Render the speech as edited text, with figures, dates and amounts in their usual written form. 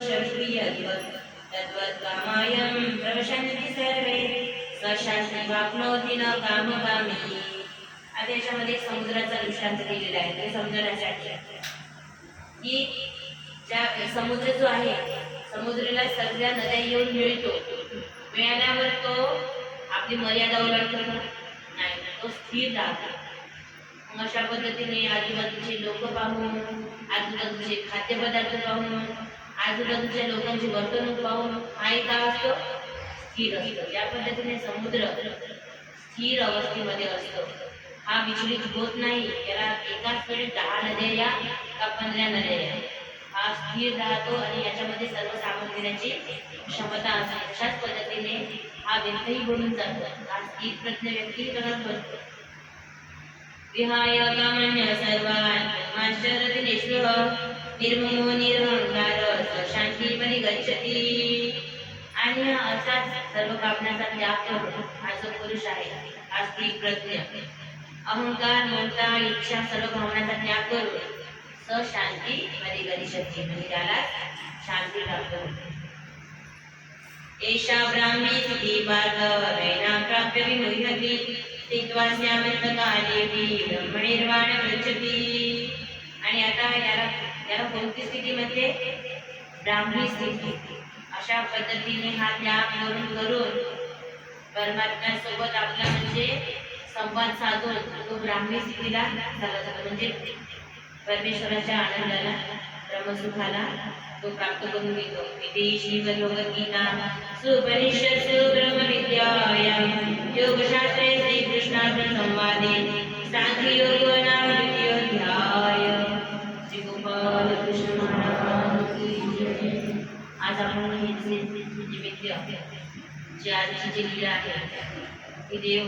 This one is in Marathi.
शक्रिय तद्वद्कामायं प्रवशन्ति सर्वे स्वशास्त्री वाप्नोति न कामकामी. आता याच्यामध्ये समुद्राचा दृष्टांत दिलेला आहे. ते समजण्यासाठी की ज्या समुद्र जो आहे, समुद्राला सगळ्या नद्या येऊन मिळतो. मिळाल्यावर तो आपली मर्यादा ओलांडतो नाही, तो स्थिर राहतो. अशा पद्धतीने आजूबाजूचे लोक पाहून, आजूबाजूचे खाद्यपदार्थ पाहून, आजूबाजूच्या लोकांची वर्तणूक पाहून हाही काय असतो, स्थिर असतो. या पद्धतीने समुद्र स्थिर अवस्थेमध्ये असतो. हा विचलित होत नाही. त्याला एकाच वेळी 10 नद्या या का 15 नद्या या, हा स्थिर राहतो आणि याच्यामध्ये सर्व सामोरं घेण्याची क्षमता असते. अशाच पद्धतीने हा व्यक्तीही बनून जातो. हा स्थिर प्रज्ञ व्यक्ती बनत असतो. विहाय कामन्य सर्वान् माश्चरति निःस्पृह निर्ममो निरहंकार शांतीमध्ये गच्छति. आणि असाच सर्व कामनाचा त्याग करून हा जो पुरुष आहे, हा स्थिर प्रज्ञ, अहंकार ममता इच्छा सर्व भावनांचा त्याग करून शांती मध्ये गच्छति, म्हणजे त्याला शांती प्राप्त होते. एषा ब्राह्मी स्थिती पार्थवैना प्राप्य विमुह्यति स्थित्वा स्यामन्तकालेऽपि ब्रह्मनिर्वाण गच्छति. आणि आता याला कोणती स्थिती म्हणते, ब्राह्मी स्थिती. अशा पद्धतीने हा त्याग करून परमात्म्यासोबत आपला म्हणजे संवाद साधून तो ब्राह्मी स्थितीला झाला जातो, म्हणजे परमेश्वराच्या आनंदाला ब्रह्मसुखाला तो प्राप्त करून घेतो. इति श्रीमद्भगवद्गीता सुपनिषत्सु ब्रह्मविद्यायां योगशास्त्रे श्रीकृष्णार्जुन संवादे सांख्ययोगो नाम द्वितीयोऽध्याय. श्री गोपाल कृष्ण महाराज की जय. आज आपण हे निमित्त जे आजची जी लीला आहे, की देव